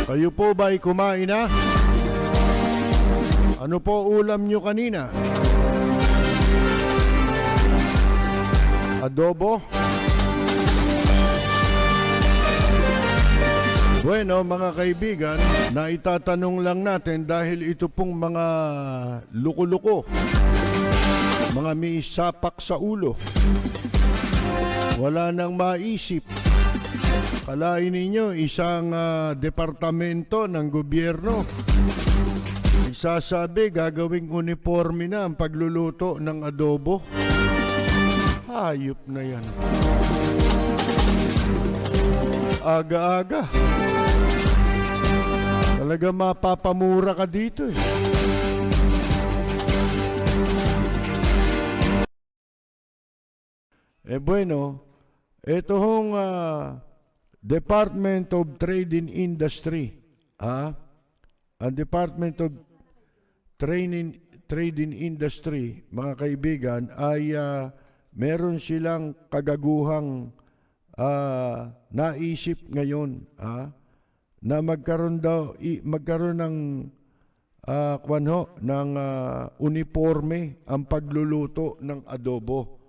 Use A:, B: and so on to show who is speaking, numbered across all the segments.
A: Kayo po ba'y kumain na? Ano po ulam nyo kanina? Adobo? Bueno, mga kaibigan, na itatanong lang natin dahil ito pong mga luko-luko, mga may sapak sa ulo, wala nang maisip. Kalain ninyo, isang departamento ng gobyerno nagsasabi gagawing uniforme na ang pagluluto ng adobo. Hayop na yan. Aga-aga. Talaga mapapamura ka dito eh. Bueno, ito hong Department of Trade and Industry. Ang Department of Trade and Industry, mga kaibigan, ay meron silang kagaguhang naisip ngayon na magkaroon ng uniforme ang pagluluto ng adobo.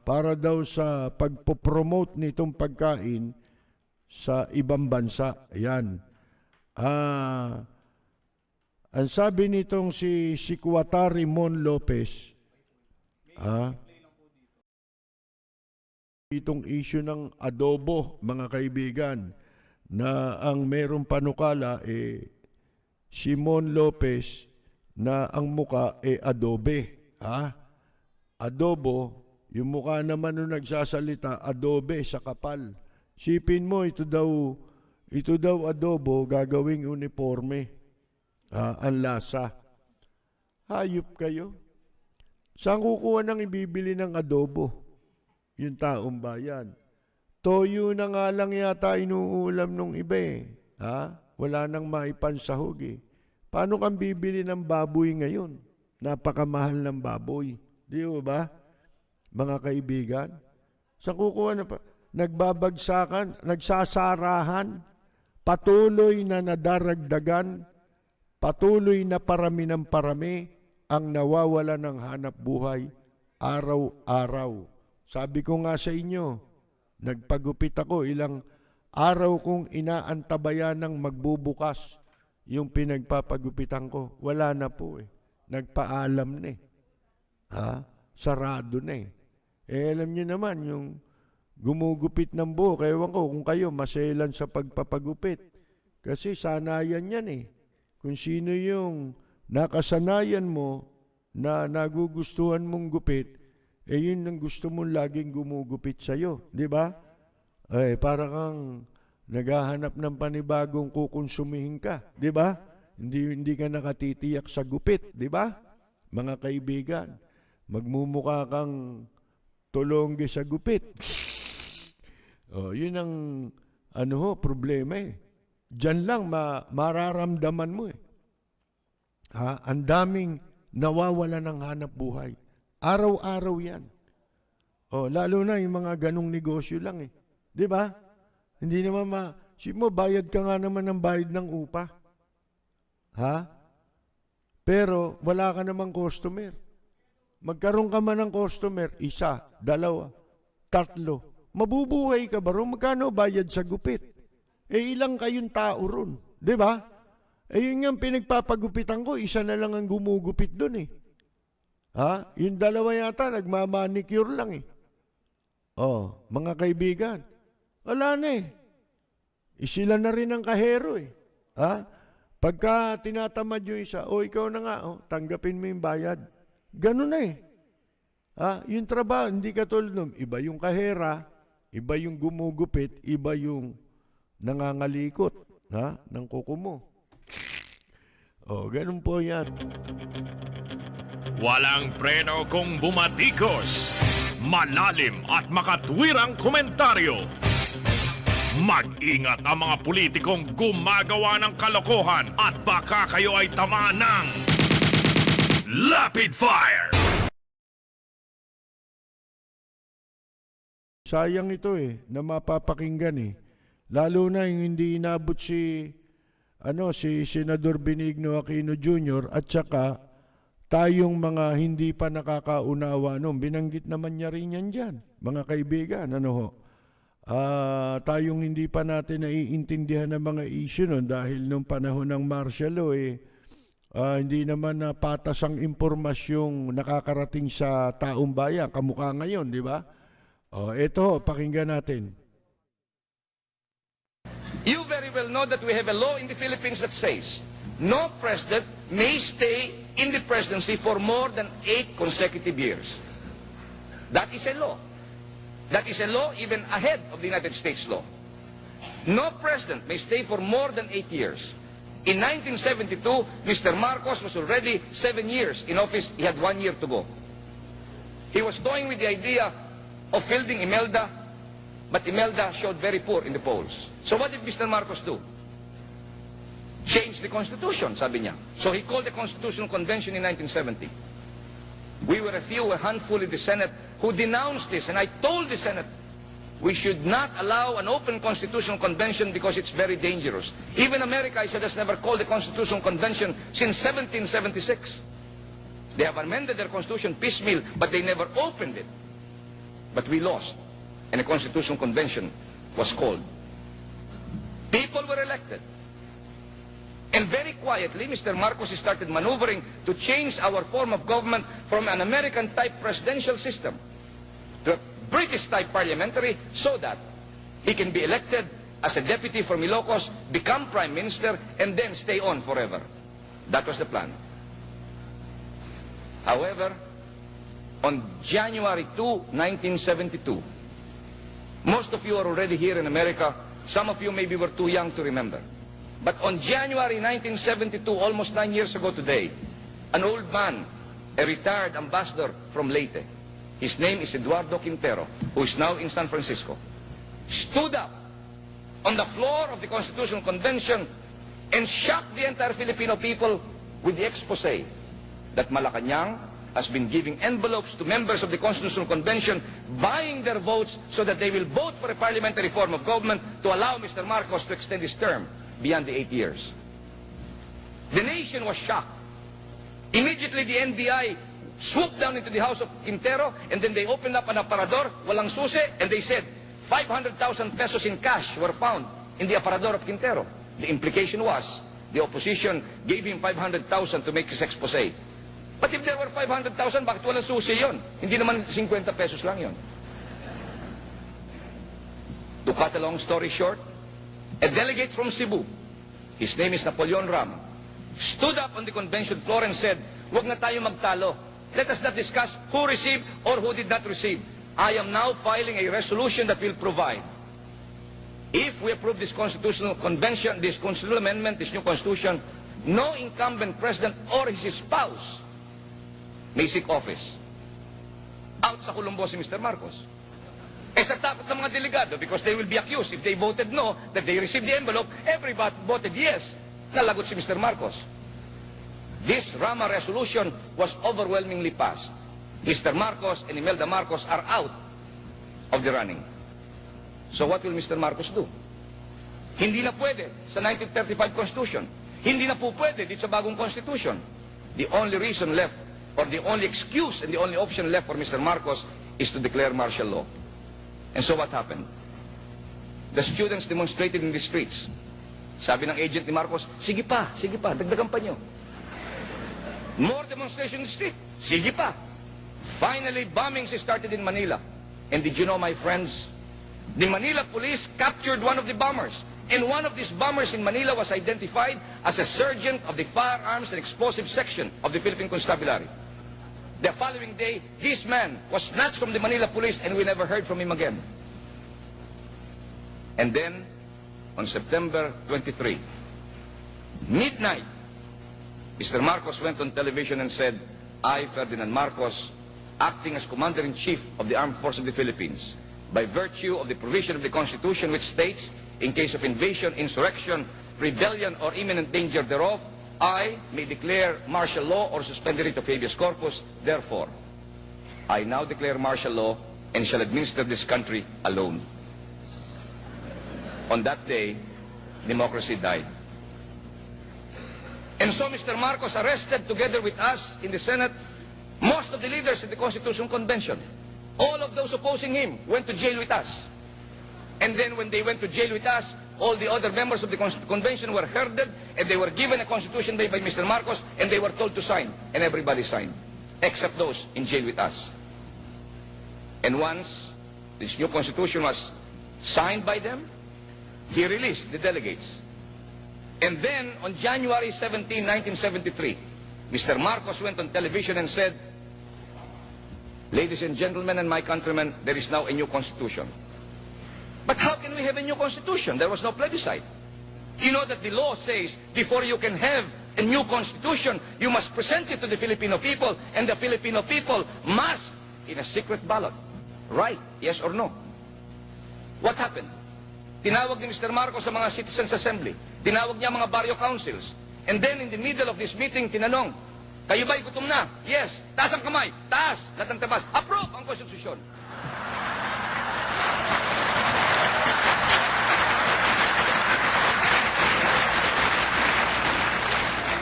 A: Para daw sa pagpopromote nitong pagkain sa ibang bansa. Ayan. Ang sabi nitong si Secretary Mon Lopez, itong issue ng adobo, mga kaibigan, na ang merong panukala si Mon Lopez na ang muka adobe. Adobo, yung mukha naman nung nagsasalita, adobe sa kapal. Sipin mo, ito daw adobo, gagawing uniforme. Ang lasa. Hayop kayo. Saan kukuha nang ibibili ng adobo? Yung taong bayan. Toyo na nga lang yata inuulam nung iba Wala nang maipansahog Paano kang bibili ng baboy ngayon? Napakamahal ng baboy. Di ba? Mga kaibigan, sa kukuha na pa, nagbabagsakan, nagsasarahan, patuloy na nadaragdagan, patuloy na parami ng parami ang nawawala ng hanap buhay araw-araw. Sabi ko nga sa inyo, nagpagupit ako, ilang araw kong inaantabayan ng magbubukas yung pinagpapagupitan ko. Wala na po Nagpaalam na sarado na alam nyo naman, yung gumugupit ng buhok, ewan ko kung kayo maselan sa pagpapagupit. Kasi sanayan yan Kung sino yung nakasanayan mo na nagugustuhan mong gupit, yun ang gusto mong laging gumugupit sa'yo. Di ba? Parang kang naghahanap ng panibagong kukonsumihin ka. Di ba? Hindi ka nakatitiyak sa gupit. Di ba? Mga kaibigan, magmumukha kang tulongge sa gupit. Yun ang problema Diyan lang mararamdaman mo ang daming nawawala ng hanap buhay. Araw-araw yan. Lalo na yung mga ganong negosyo lang Di ba? Hindi naman bayad ka nga naman ng bayad ng upa. Pero wala ka namang customer. Magkaroon ka man ng customer, 1, 2, 3. Mabubuhay ka ba ron? Magkano bayad sa gupit? Ilang kayong tao ron? Di ba? Yun nga pinagpapagupitan ko, 1 na lang ang gumugupit doon Yung 2 yata, nagmamanicure lang mga kaibigan, wala na sila na rin ang kahero Pagka tinatamad yung isa, ikaw na nga, tanggapin mo yung bayad. Ganun na yung trabaho, hindi katulad nun. Iba yung kahera, iba yung gumugupit, iba yung nangangalikot ng kuko mo. Ganun po yan.
B: Walang preno kung bumatikos. Malalim at makatwirang komentaryo. Mag-ingat ang mga politikong gumagawa ng kalokohan at baka kayo ay tamaan ng Lapid Fire!
A: Sayang ito na mapapakinggan Lalo na yung hindi inabot si si Senador Benigno Aquino Jr. at saka tayong mga hindi pa nakakaunawa noon. Binanggit naman niya rin yan dyan, mga kaibigan. Tayong hindi pa natin naiintindihan ng mga issue noon dahil nung panahon ng martial law, hindi naman patas ang impormasyong nakakarating sa taong bayan. Kamukha ngayon, di ba? Ito, pakinggan natin.
C: You very well know that we have a law in the Philippines that says no president may stay in the presidency for more than 8 consecutive years. That is a law. That is a law even ahead of the United States law. No president may stay for more than 8 years. In 1972, Mr. Marcos was already 7 years in office. He had 1 year to go. He was toying with the idea of fielding Imelda, but Imelda showed very poor in the polls. So what did Mr. Marcos do? Change the Constitution, sabi niya. So he called the Constitutional Convention in 1970. We were a handful in the Senate who denounced this, and I told the Senate, we should not allow an open Constitutional Convention because it's very dangerous. Even America, I said, has never called a Constitutional Convention since 1776. They have amended their Constitution piecemeal, but they never opened it. But we lost, and a Constitutional Convention was called. People were elected. And very quietly, Mr. Marcos started maneuvering to change our form of government from an American-type presidential system to a British-type parliamentary so that he can be elected as a deputy from Ilocos, become prime minister, and then stay on forever. That was the plan. However, on January 2, 1972, most of you are already here in America. Some of you maybe were too young to remember. But on January 1972, almost 9 years ago today, an old man, a retired ambassador from Leyte, his name is Eduardo Quintero, who is now in San Francisco, stood up on the floor of the Constitutional Convention and shocked the entire Filipino people with the expose that Malacanang has been giving envelopes to members of the Constitutional Convention, buying their votes so that they will vote for a parliamentary form of government to allow Mr. Marcos to extend his term beyond the 8 years. The nation was shocked. Immediately the NBI swooped down into the house of Quintero, and then they opened up an aparador, walang susi, and they said 500,000 pesos in cash were found in the aparador of Quintero. The implication was the opposition gave him 500,000 to make his expose. But if there were 500,000, bakit walang susi yun? Hindi naman 50 pesos lang yun. To cut a long story short, a delegate from Cebu, his name is Napoleon Ram, stood up on the convention floor and said, "Wag na tayo magtalo. Let us not discuss who received or who did not receive. I am now filing a resolution that will provide, if we approve this constitutional convention, this constitutional amendment, this new constitution, no incumbent president or his spouse may seek office." Out sa kulumbo si Mr. Marcos. Sa takot ng mga delegado, because they will be accused if they voted no, that they received the envelope, everybody voted yes. Nalagot si Mr. Marcos. This Rama resolution was overwhelmingly passed. Mr. Marcos and Imelda Marcos are out of the running. So what will Mr. Marcos do? Hindi na pwede sa 1935 Constitution. Hindi na po pwede dito sa bagong Constitution. The only reason left, or the only excuse and the only option left for Mr. Marcos is to declare martial law. And so what happened? The students demonstrated in the streets. Sabi ng agent ni Marcos, sige pa, dagdagan pa nyo. More demonstration in the street. Sige pa. Finally, bombings started in Manila. And did you know, my friends, the Manila police captured one of the bombers. And one of these bombers in Manila was identified as a sergeant of the firearms and explosive section of the Philippine Constabulary. The following day, this man was snatched from the Manila police and we never heard from him again. And then, on September 23, midnight, Mr. Marcos went on television and said, "I, Ferdinand Marcos, acting as Commander-in-Chief of the Armed Forces of the Philippines, by virtue of the provision of the Constitution which states, in case of invasion, insurrection, rebellion, or imminent danger thereof, I may declare martial law or suspend the writ of habeas corpus. Therefore, I now declare martial law and shall administer this country alone." On that day, democracy died. And so Mr. Marcos arrested together with us in the Senate most of the leaders in the Constitutional Convention. All of those opposing him went to jail with us. And then when they went to jail with us, all the other members of the convention were herded, and they were given a constitution by Mr. Marcos, and they were told to sign, and everybody signed, except those in jail with us. And once this new constitution was signed by them, he released the delegates. And then on January 17, 1973, Mr. Marcos went on television and said, "Ladies and gentlemen and my countrymen, there is now a new constitution." But how can we have a new constitution? There was no plebiscite. You know that the law says before you can have a new constitution, you must present it to the Filipino people, and the Filipino people must, in a secret ballot, write yes or no. What happened? Tinawag ni Mr. Marcos sa mga citizens' assembly. Tinawag niya mga barrio councils. And then in the middle of this meeting, tinanong, "Kayo ba'y gutom na?" "Yes." "Taas ang kamay." "Taas." Lahat ng tabas. "Approve ang konstitusyon."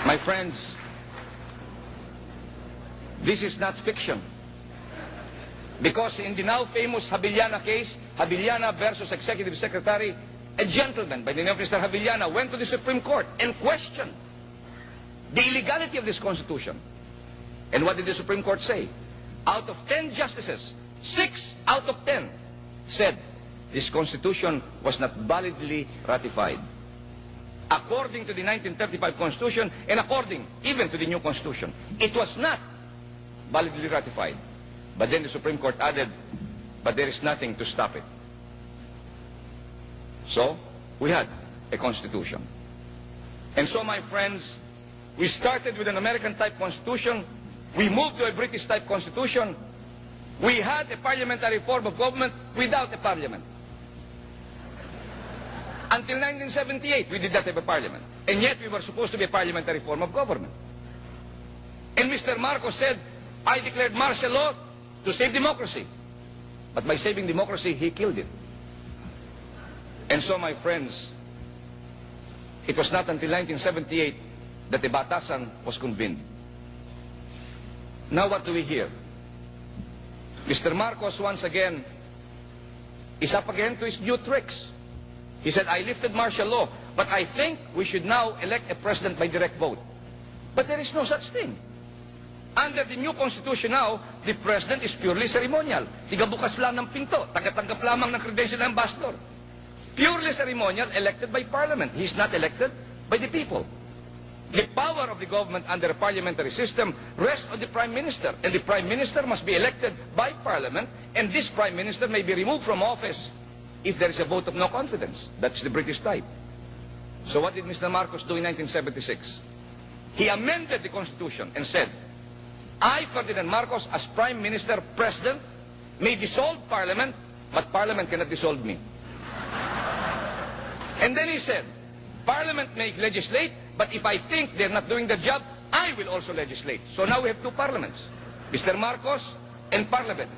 C: My friends, this is not fiction. Because in the now famous Habiliana case, Habiliana versus Executive Secretary, a gentleman by the name of Mr. Habiliana went to the Supreme Court and questioned the illegality of this Constitution. And what did the Supreme Court say? Out of 10 justices, 6 out of 10 said this Constitution was not validly ratified. According to the 1935 Constitution, and according even to the new Constitution, it was not validly ratified. But then the Supreme Court added, but there is nothing to stop it. So, we had a Constitution. And so, my friends, we started with an American-type Constitution. We moved to a British-type Constitution. We had a parliamentary form of government without a parliament. Until 1978, we did not have a parliament. And yet, we were supposed to be a parliamentary form of government. And Mr. Marcos said, "I declared martial law to save democracy." But by saving democracy, he killed it. And so, my friends, it was not until 1978 that the Batasan was convened. Now what do we hear? Mr. Marcos, once again, is up again to his new tricks. He said, "I lifted martial law, but I think we should now elect a president by direct vote." But there is no such thing. Under the new constitution now, the president is purely ceremonial. Tigabukas lang ng pinto, tagatanggap lamang ng credential ng ambassador. Purely ceremonial, elected by parliament. He's not elected by the people. The power of the government under a parliamentary system rests on the prime minister, and the prime minister must be elected by parliament, and this prime minister may be removed from office if there is a vote of no confidence. That's the British type. So what did Mr. Marcos do in 1976? He amended the Constitution and said, "I, Ferdinand Marcos, as Prime Minister, President, may dissolve Parliament, but Parliament cannot dissolve me." And then he said, "Parliament may legislate, but if I think they're not doing their job, I will also legislate." So now we have two parliaments, Mr. Marcos and Parliament.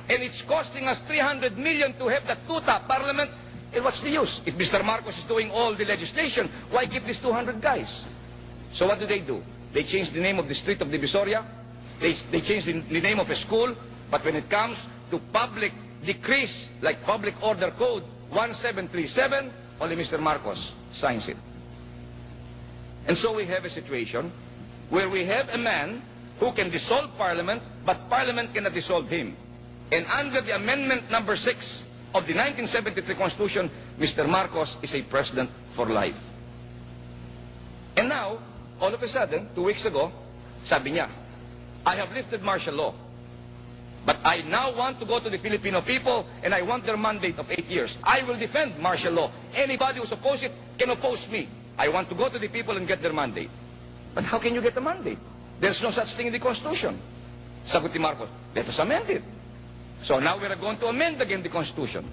C: And it's costing us 300 million to have that two-top parliament. And what's the use? If Mr. Marcos is doing all the legislation, why give these 200 guys? So what do? They change the name of the street of Divisoria. They change the name of a school. But when it comes to public decrees, like Public Order Code 1737, only Mr. Marcos signs it. And so we have a situation where we have a man who can dissolve Parliament, but Parliament cannot dissolve him. And under the Amendment number 6 of the 1973 Constitution, Mr. Marcos is a president for life. And now, all of a sudden, 2 weeks ago, sabi niya, "I have lifted martial law, but I now want to go to the Filipino people and I want their mandate of 8 years. I will defend martial law. Anybody who's opposed it can oppose me. I want to go to the people and get their mandate." But how can you get a mandate? There's no such thing in the Constitution. Sagot ni Marcos, "Let us amend it." So now we are going to amend again the Constitution.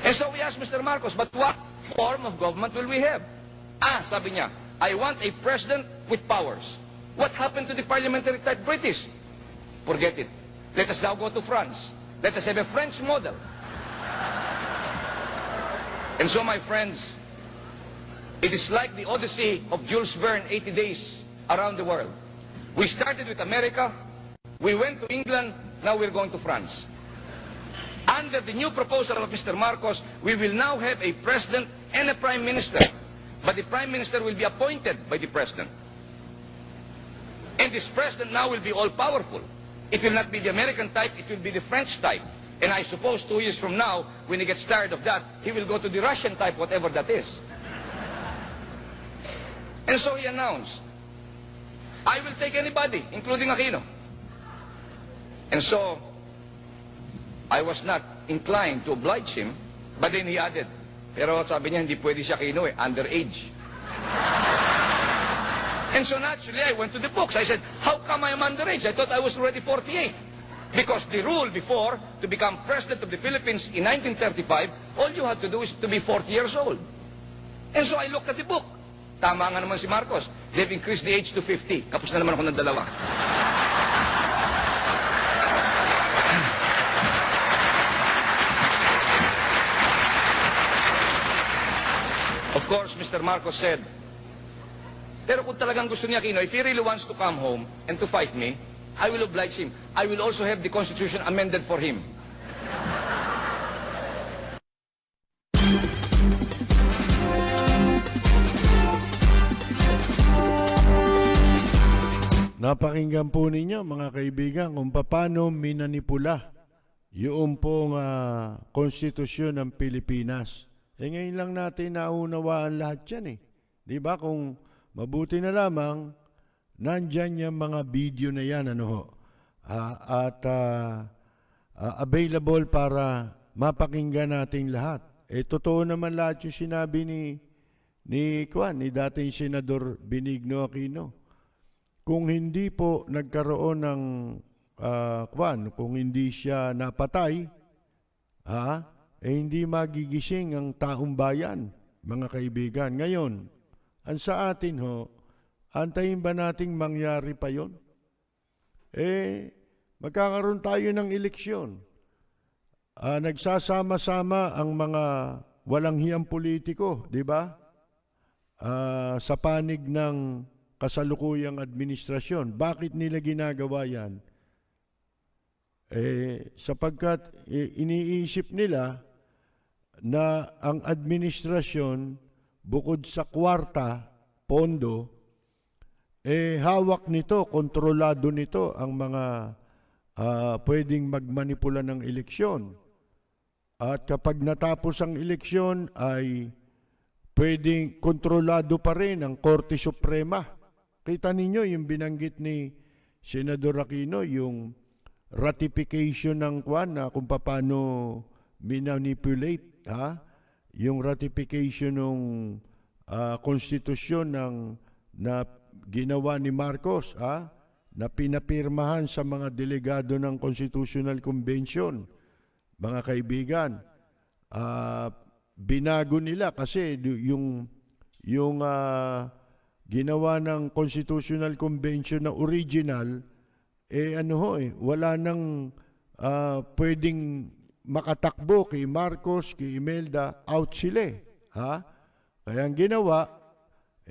C: And so we asked Mr. Marcos, "But what form of government will we have?" Sabi niya, "I want a president with powers." What happened to the parliamentary type British? Forget it. Let us now go to France. Let us have a French model. And so, my friends, It is like the Odyssey of Jules Verne, 80 days around the world. We started with America, we went to England, now we're going to France. Under the new proposal of Mr. Marcos, we will now have a president and a prime minister. But the prime minister will be appointed by the president. And this president now will be all-powerful. It will not be the American type, it will be the French type. And I suppose 2 years from now, when he gets tired of that, he will go to the Russian type, whatever that is. And so he announced, I will take anybody, including Aquino. And so, I was not inclined to oblige him, but then he added, pero sabi niya, hindi pwede si Aquino underage. And so naturally, I went to the books. I said, how come I'm underage? I thought I was already 48. Because the rule before, to become president of the Philippines in 1935, all you had to do is to be 40 years old. And so I looked at the book. Tama nga naman si Marcos. They've increased the age to 50. Kapos na naman ako ng dalawa. Of course, Mr. Marcos said, pero kung talagang gusto niya, Aquino, if he really wants to come home and to fight me, I will oblige him. I will also have the Constitution amended for him.
A: Napakinggan po ninyo mga kaibigan kung paano minanipula yung pong konstitusyon ng Pilipinas. Ngayon lang natin naunawaan lahat yan eh. Di ba? Kung mabuti na lamang, nandyan yung mga video na yan, available para mapakinggan natin lahat. Totoo naman lahat yung sinabi ni dating Senador Benigno Aquino. Kung hindi po nagkaroon ng kung hindi siya napatay, hindi magigising ang taong bayan, mga kaibigan. Ngayon, ang sa atin antayin ba nating mangyari pa yon? Magkakaroon tayo ng eleksyon. Nagsasama-sama ang mga walang hiyang politiko, di ba? Sa panig ng kasalukuyang administrasyon. Bakit nila ginagawa yan? Sapagkat iniisip nila na ang administrasyon bukod sa kwarta, pondo, hawak nito, kontrolado nito ang mga pwedeng magmanipula ng eleksyon. At kapag natapos ang eleksyon ay pwedeng kontrolado pa rin ang Korte Suprema. Kita ninyo yung binanggit ni Senador Aquino, yung ratification ng kung paano minanipulate, yung ratification ng konstitusyon na ginawa ni Marcos, na pinapirmahan sa mga delegado ng Constitutional Convention. Mga kaibigan, binago nila kasi yung ginawa ng Constitutional Convention na original, wala nang pwedeng makatakbo kay Marcos, kay Imelda, out sila. Kaya ang ginawa,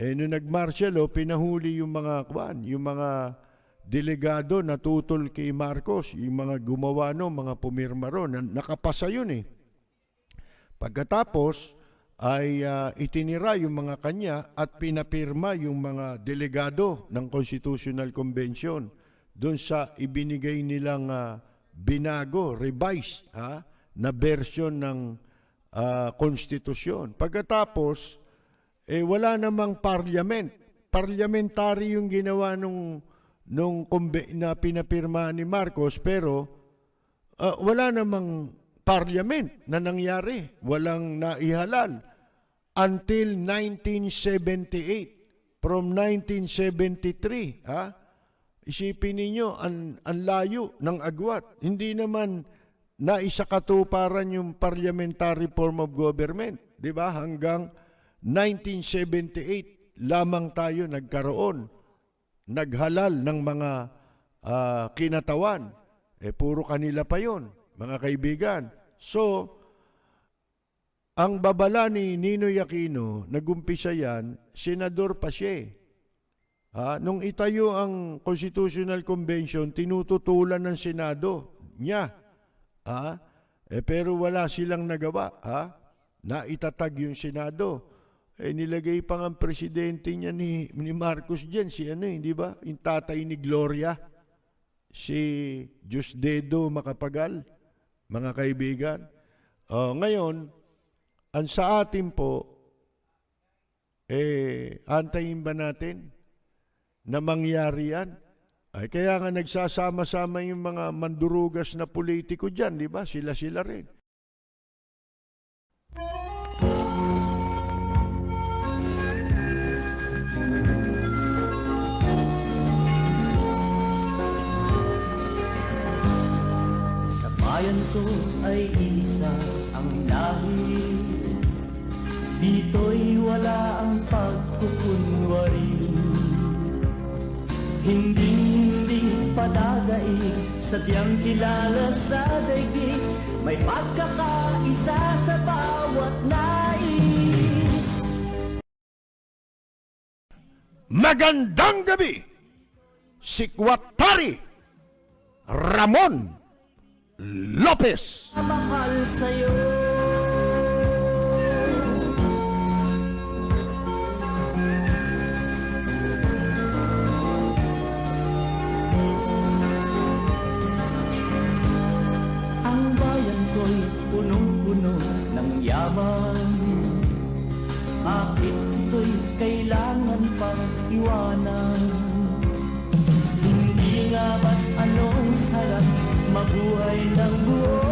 A: nung nag-martial law, pinahuli yung mga delegado na tutol kay Marcos, yung mga gumawa mga pumirma ron, nakapasa yun Pagkatapos, ay itinira yung mga kanya at pinapirma yung mga delegado ng Constitutional Convention doon sa ibinigay nilang binago, revised na version ng konstitusyon. Pagkatapos, wala namang parliament. Parliamentary yung ginawa na pinapirma ni Marcos, pero wala namang parliament na nangyari, walang naihalal until 1978. From 1973, isipin ninyo ang layo ng agwat. Hindi naman naisakatuparan yung parliamentary form of government, di ba? Hanggang 1978 lamang tayo nagkaroon, naghalal ng mga kinatawan. Puro kanila pa yon, mga kaibigan. So, ang babala ni Ninoy Aquino, nagumpisa yan, senador pa siya. Nung itayo ang Constitutional Convention, tinututulan ng Senado niya. Pero wala silang nagawa. Na itatag yung Senado. Nilagay pa ang presidente niya ni Marcos dyan, si di ba? Yung tatay ni Gloria, si Diosdedo Macapagal, mga kaibigan. Ngayon, ang sa atin po, antayin ba natin na mangyari yan? Kaya nga nagsasama-sama yung mga mandurugas na politiko dyan, di ba? Sila-sila rin.
D: Sa bayan ko ay isa ang lahi, dito'y wala ang pagkukunwari. Hindi padagay, sadyang kilala sa daigdig, may pagkakaisa sa bawat nais.
A: Magandang gabi, Sikwatari Ramon Lopez.
D: Mahal sa'yo. Punong-puno ng yaman, bakit ito'y kailangan pang iwanan? Hindi nga ba't anong sarap mabuhay ng buhay?